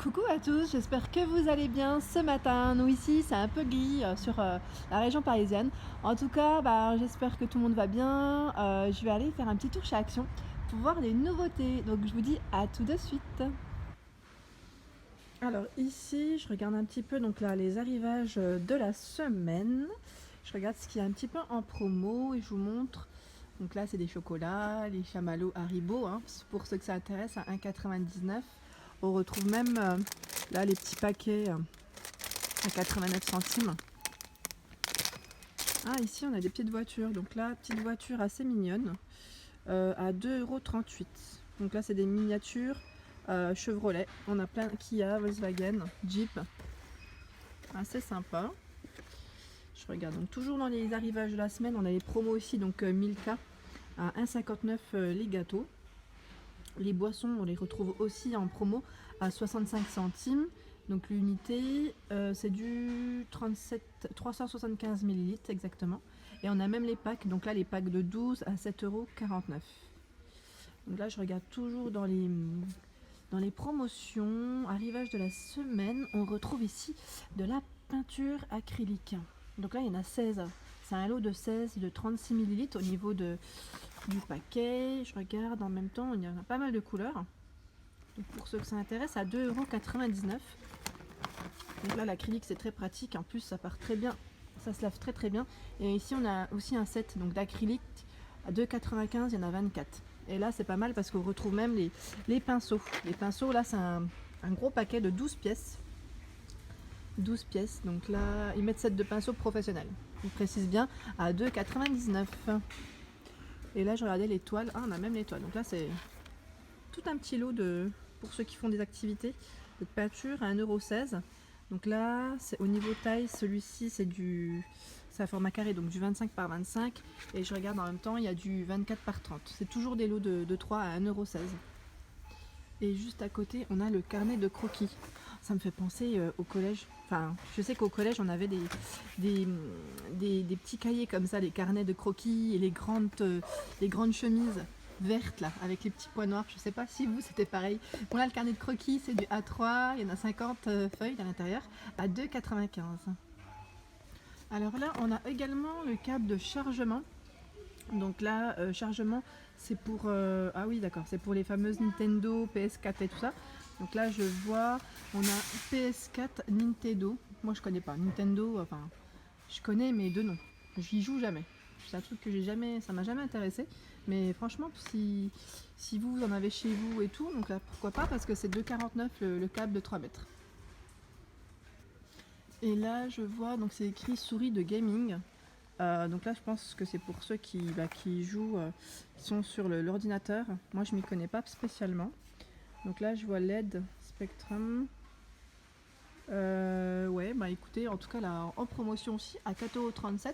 Coucou à tous, j'espère que vous allez bien ce matin. Nous ici c'est un peu gris sur la région parisienne. En tout cas, j'espère que tout le monde va bien. Je vais aller faire un petit tour chez Action pour voir les nouveautés. Donc je vous dis à tout de suite. Alors ici, je regarde un petit peu donc là les arrivages de la semaine. Je regarde ce qu'il y a un petit peu en promo et je vous montre. Donc là c'est des chocolats, les chamallows Haribo, hein, pour ceux que ça intéresse, à 1,99 €. On retrouve même là les petits paquets à 89 centimes. Ah, ici on a des petites voitures. Donc là, petite voiture assez mignonne à 2,38 €. Donc là, c'est des miniatures Chevrolet. On a plein Kia, Volkswagen, Jeep. Assez sympa. Je regarde donc toujours dans les arrivages de la semaine. On a les promos aussi, donc Milka à 1,59 € les gâteaux. Les boissons, on les retrouve aussi en promo à 65 centimes. Donc l'unité, c'est du 375 ml exactement. Et on a même les packs. Donc là, les packs de 12 à 7,49 €. Donc là, je regarde toujours dans les promotions. Arrivage de la semaine, on retrouve ici de la peinture acrylique. Donc là, il y en a 16. C'est un lot de 16 de 36 ml au niveau du paquet. Je regarde en même temps, il y en a pas mal de couleurs. Donc pour ceux que ça intéresse, à 2,99 €. Donc là, l'acrylique, c'est très pratique. En plus, ça part très bien. Ça se lave très très bien. Et ici, on a aussi un set d'acrylique à 2,95 €. Il y en a 24. Et là, c'est pas mal parce qu'on retrouve même les pinceaux. Les pinceaux, là, c'est un gros paquet de 12 pièces. 12 pièces. Donc là, ils mettent 7 de pinceaux professionnels. Ils précisent bien à 2,99 €. Et là, je regardais les toiles. Ah, on a même les toiles. Donc là, c'est tout un petit lot pour ceux qui font des activités de peinture à 1,16 €. Donc là, c'est au niveau taille, celui-ci, c'est à format carré, donc du 25 par 25. Et je regarde en même temps, il y a du 24 par 30. C'est toujours des lots de 3 à 1,16 €. Et juste à côté, on a le carnet de croquis. Ça me fait penser au collège. Enfin, je sais qu'au collège, on avait des petits cahiers comme ça, les carnets de croquis et les grandes chemises vertes là, avec les petits points noirs. Je sais pas si vous, c'était pareil. Bon, là, le carnet de croquis, c'est du A3. Il y en a 50 feuilles à l'intérieur à 2,95 €. Alors là, on a également le câble de chargement. Donc là, chargement, c'est pour... ah oui, d'accord, c'est pour les fameuses Nintendo, PS4 et tout ça. Donc là, je vois, on a PS4, Nintendo. Moi, je connais pas. Nintendo, enfin, je connais, mais de nom. J'y joue jamais. C'est un truc que ça m'a jamais intéressé. Mais franchement, si vous en avez chez vous et tout, donc là, pourquoi pas, parce que c'est 2,49 € le câble de 3 mètres. Et là, je vois, donc c'est écrit souris de gaming. Donc là, je pense que c'est pour ceux qui jouent, qui sont sur l'ordinateur. Moi, je m'y connais pas spécialement. Donc là, je vois LED Spectrum. Ouais, écoutez, en tout cas, là, en promotion aussi, à 4,37 €.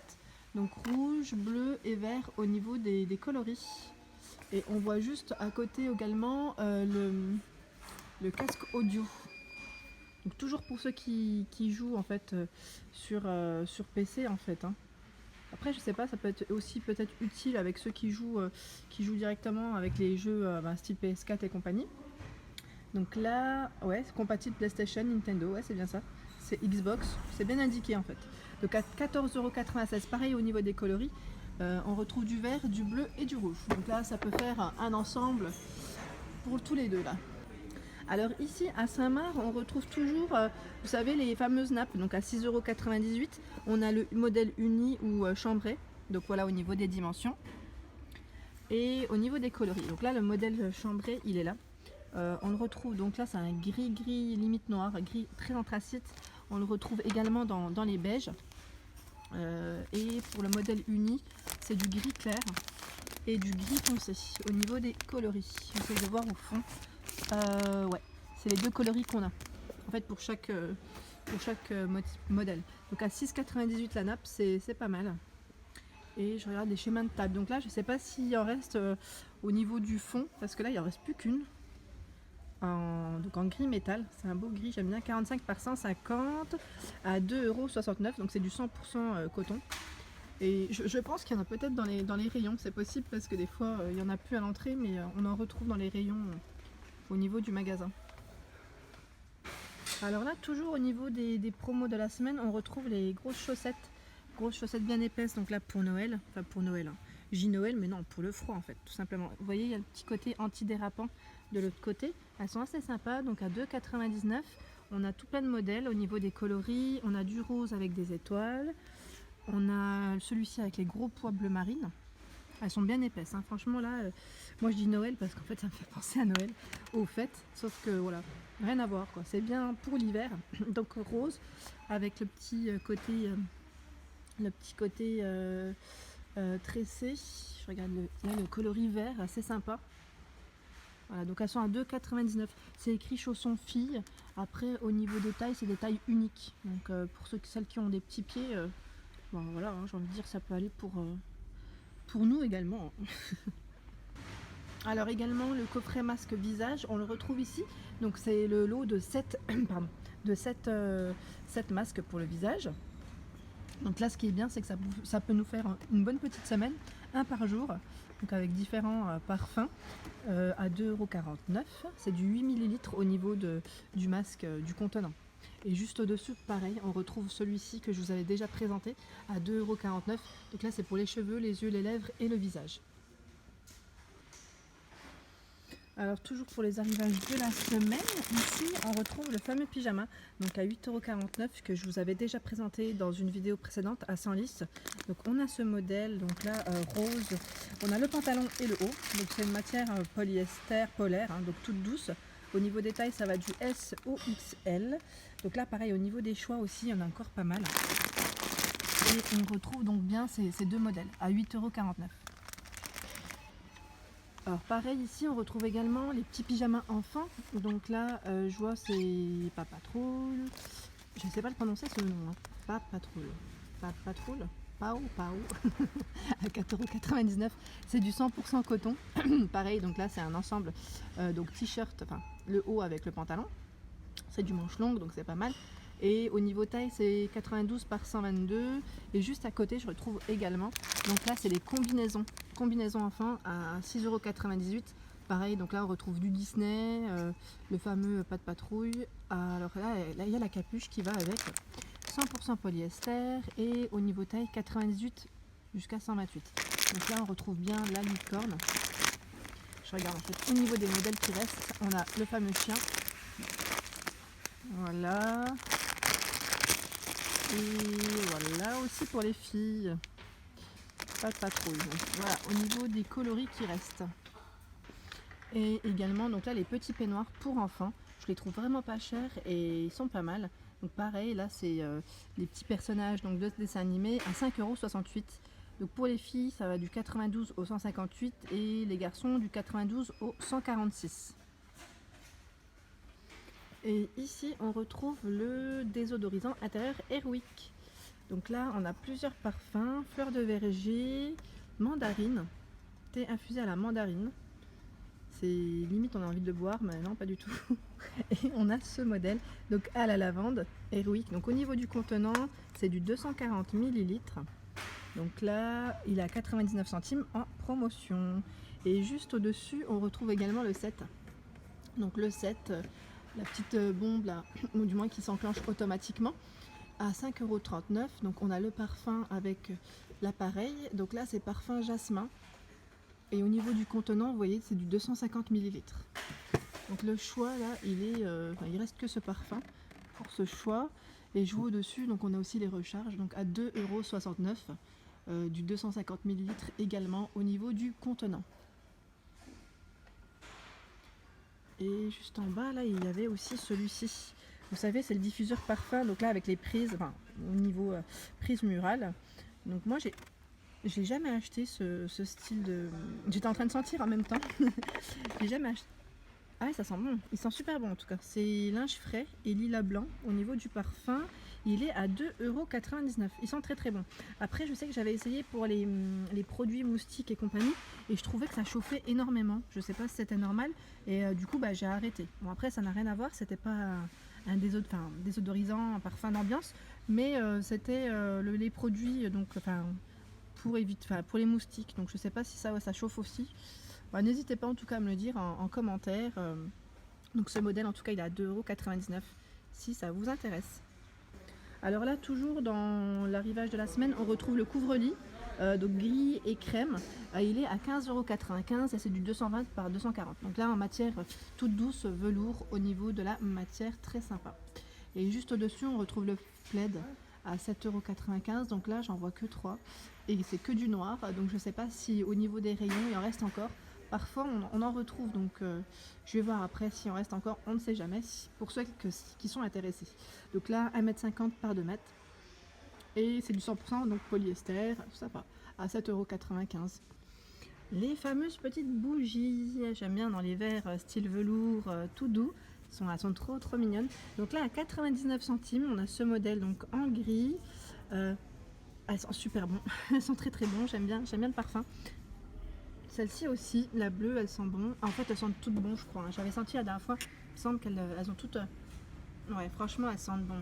Donc rouge, bleu et vert au niveau des coloris. Et on voit juste à côté également le casque audio. Donc toujours pour ceux qui jouent en fait sur PC en fait, hein. Après, je sais pas, ça peut être aussi peut-être utile avec ceux qui jouent directement avec les jeux style PS4 et compagnie. Donc là, ouais, c'est compatible PlayStation, Nintendo, ouais, c'est bien ça. C'est Xbox, c'est bien indiqué en fait. Donc à 14,96 €, pareil au niveau des coloris, on retrouve du vert, du bleu et du rouge. Donc là, ça peut faire un ensemble pour tous les deux là. Alors ici à Saint-Marc, on retrouve toujours, vous savez, les fameuses nappes. Donc à 6,98 €, on a le modèle uni ou chambré. Donc voilà au niveau des dimensions. Et au niveau des coloris. Donc là, le modèle chambré, il est là. On le retrouve, donc là c'est un gris limite noir, gris très anthracite. On le retrouve également dans les beiges. Et pour le modèle uni, c'est du gris clair et du gris foncé au niveau des coloris. J'essaie de voir au fond. Ouais, c'est les deux coloris qu'on a en fait pour chaque modèle. Donc à 6,98 € la nappe, c'est pas mal. Et je regarde les schémas de table. Donc là, je sais pas s'il en reste au niveau du fond, parce que là, il en reste plus qu'une. Donc en gris métal, c'est un beau gris, j'aime bien, 45 par 150 à 2,69 €. Donc c'est du 100% coton. Et je pense qu'il y en a peut-être dans les rayons, c'est possible parce que des fois il y en a plus à l'entrée, mais on en retrouve dans les rayons au niveau du magasin. Alors là, toujours au niveau des promos de la semaine, on retrouve les grosses chaussettes bien épaisses, donc là pour Noël, enfin pour Noël, hein. J Noël, mais non, pour le froid en fait, tout simplement. Vous voyez, il y a le petit côté anti-dérapant de l'autre côté. Elles sont assez sympas, donc à 2,99 €. On a tout plein de modèles au niveau des coloris. On a du rose avec des étoiles. On a celui-ci avec les gros pois bleu marine. Elles sont bien épaisses, hein. Franchement là, moi je dis Noël parce qu'en fait ça me fait penser à Noël, aux fêtes, sauf que voilà, rien à voir quoi. C'est bien pour l'hiver, donc rose avec le petit côté tressé. Je regarde le coloris vert, assez sympa. Voilà, donc elles sont à 2,99 €. C'est écrit chaussons filles. Après au niveau des tailles, c'est des tailles uniques. Donc pour celles qui ont des petits pieds, bon, voilà, hein, j'ai envie de dire ça peut aller pour nous également. Alors également le coffret masque visage, on le retrouve ici. Donc c'est le lot de 7 masques pour le visage. Donc là ce qui est bien c'est que ça peut nous faire une bonne petite semaine, un par jour. Donc avec différents parfums à 2,49 €. C'est du 8 ml au niveau du masque du contenant. Et juste au-dessus, pareil, on retrouve celui-ci que je vous avais déjà présenté à 2,49 €. Donc là c'est pour les cheveux, les yeux, les lèvres et le visage. Alors toujours pour les arrivages de la semaine, ici on retrouve le fameux pyjama, donc à 8,49 € que je vous avais déjà présenté dans une vidéo précédente à 100 lys. Donc on a ce modèle, donc là rose, on a le pantalon et le haut, donc c'est une matière polyester polaire, hein, donc toute douce. Au niveau des tailles ça va du S au XL, donc là pareil au niveau des choix aussi il y en a encore pas mal. Et on retrouve donc bien ces deux modèles à 8,49 €. Alors pareil ici on retrouve également les petits pyjamas enfants. Donc là je vois c'est Papatroul. Je ne sais pas le prononcer ce nom. Hein. Papatroul. Pao. À 4,99 €. C'est du 100% coton. Pareil donc là c'est un ensemble donc t-shirt, enfin le haut avec le pantalon. C'est du manche longue donc c'est pas mal. Et au niveau taille c'est 92 par 122. Et juste à côté je retrouve également, donc là c'est les combinaisons enfants à 6,98 €. Pareil donc là on retrouve du Disney, le fameux pas de patrouille. Alors là il y a la capuche qui va avec, 100% polyester. Et au niveau taille 98 jusqu'à 128. Donc là on retrouve bien la licorne. Je regarde en fait au niveau des modèles qui restent, on a le fameux chien. Voilà. Et voilà aussi pour les filles. Pas de patrouille. Donc voilà, au niveau des coloris qui restent. Et également, donc là, les petits peignoirs pour enfants. Je les trouve vraiment pas chers et ils sont pas mal. Donc pareil, là, c'est les petits personnages donc, de dessins animés à 5,68 €. Donc pour les filles, ça va du 92 au 158 et les garçons du 92 au 146. Et ici, on retrouve le désodorisant intérieur Airwick. Donc là, on a plusieurs parfums, fleur de verger, mandarine, thé infusé à la mandarine. C'est limite, on a envie de le boire, mais non, pas du tout. Et on a ce modèle, donc à la lavande, Airwick. Donc au niveau du contenant, c'est du 240 ml. Donc là, il est à 99 centimes en promotion. Et juste au-dessus, on retrouve également le 7. Donc le 7, la petite bombe là, ou du moins qui s'enclenche automatiquement, à 5,39 €. Donc on a le parfum avec l'appareil. Donc là c'est parfum jasmin. Et au niveau du contenant, vous voyez, c'est du 250 ml. Donc le choix là, il reste que ce parfum pour ce choix. Et je vois au-dessus, donc on a aussi les recharges, donc à 2,69 €, du 250 ml également au niveau du contenant. Et juste en bas là, il y avait aussi celui-ci. Vous savez, c'est le diffuseur parfum, donc là avec les prises, enfin au niveau prise murale. Donc moi j'ai jamais acheté ce style de... J'étais en train de sentir en même temps. J'ai jamais acheté. Ah ouais, ça sent bon, il sent super bon en tout cas. C'est linge frais et lilas blanc. Au niveau du parfum, il est à 2,99 €. Il sent très très bon. Après je sais que j'avais essayé pour les produits moustiques et compagnie, et je trouvais que ça chauffait énormément. Je sais pas si c'était normal, et du coup bah, j'ai arrêté. Bon après ça n'a rien à voir, c'était pas un désodorisant, un parfum d'ambiance, mais c'était les produits donc, pour les moustiques. Donc je sais pas si ça chauffe aussi. Bah, n'hésitez pas en tout cas à me le dire en commentaire. Donc ce modèle en tout cas il est à 2,99 €. si ça vous intéresse. Alors là, toujours dans l'arrivage de la semaine, on retrouve le couvre-lit, donc gris et crème. Il est à 15,95 € et c'est du 220 par 240. Donc là, en matière toute douce, velours, au niveau de la matière, très sympa. Et juste au-dessus, on retrouve le plaid à 7,95 €. Donc là, j'en vois que 3 et c'est que du noir. Donc je ne sais pas si au niveau des rayons, il en reste encore. Parfois, on en retrouve, donc je vais voir après si on reste encore, on ne sait jamais, pour ceux qui sont intéressés. Donc là, 1,50 m par 2 m. Et c'est du 100% donc polyester, tout ça à 7,95 €. Les fameuses petites bougies, j'aime bien dans les verres style velours, tout doux. Elles sont trop mignonnes. Donc là, à 99 centimes, on a ce modèle donc en gris. Elles sont super bonnes, elles sont très bon, j'aime bien le parfum. Celle-ci aussi, la bleue, elle sent bon. En fait, elles sentent toutes bon, je crois. J'avais senti la dernière fois. Il me semble qu'elles ont toutes. Ouais, franchement, elles sentent bon.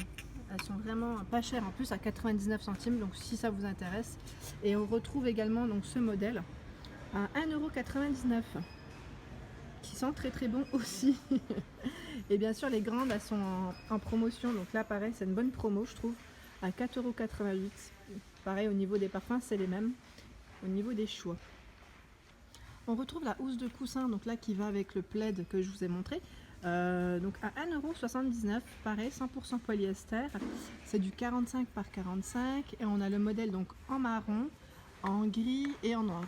Elles sont vraiment pas chères en plus, à 99 centimes. Donc, si ça vous intéresse. Et on retrouve également donc ce modèle à 1,99 €, qui sent très bon aussi. Et bien sûr, les grandes, elles sont en promotion. Donc là, pareil, c'est une bonne promo, je trouve. À 4,88 €. Pareil, au niveau des parfums, c'est les mêmes. Au niveau des choix. On retrouve la housse de coussin, donc là qui va avec le plaid que je vous ai montré, donc à 1,79 €, pareil 100% polyester, c'est du 45 par 45 et on a le modèle donc en marron, en gris et en noir.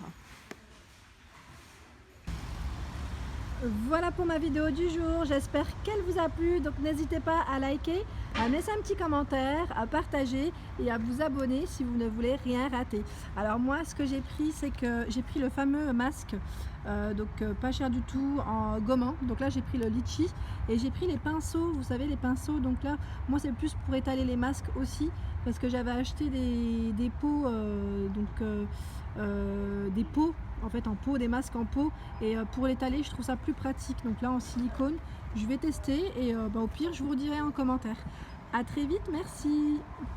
Voilà pour ma vidéo du jour, j'espère qu'elle vous a plu, donc n'hésitez pas à liker, à laisser un petit commentaire, à partager et à vous abonner si vous ne voulez rien rater. Alors moi, ce que j'ai pris, c'est que j'ai pris le fameux masque, pas cher du tout, en gommant. Donc là, j'ai pris le litchi et j'ai pris les pinceaux, vous savez les pinceaux, donc là, moi c'est plus pour étaler les masques aussi, parce que j'avais acheté des pots, des pots en fait en pot, des masques en pot, et pour l'étaler je trouve ça plus pratique. Donc là en silicone, je vais tester et au pire je vous redirai en commentaire. À très vite, merci.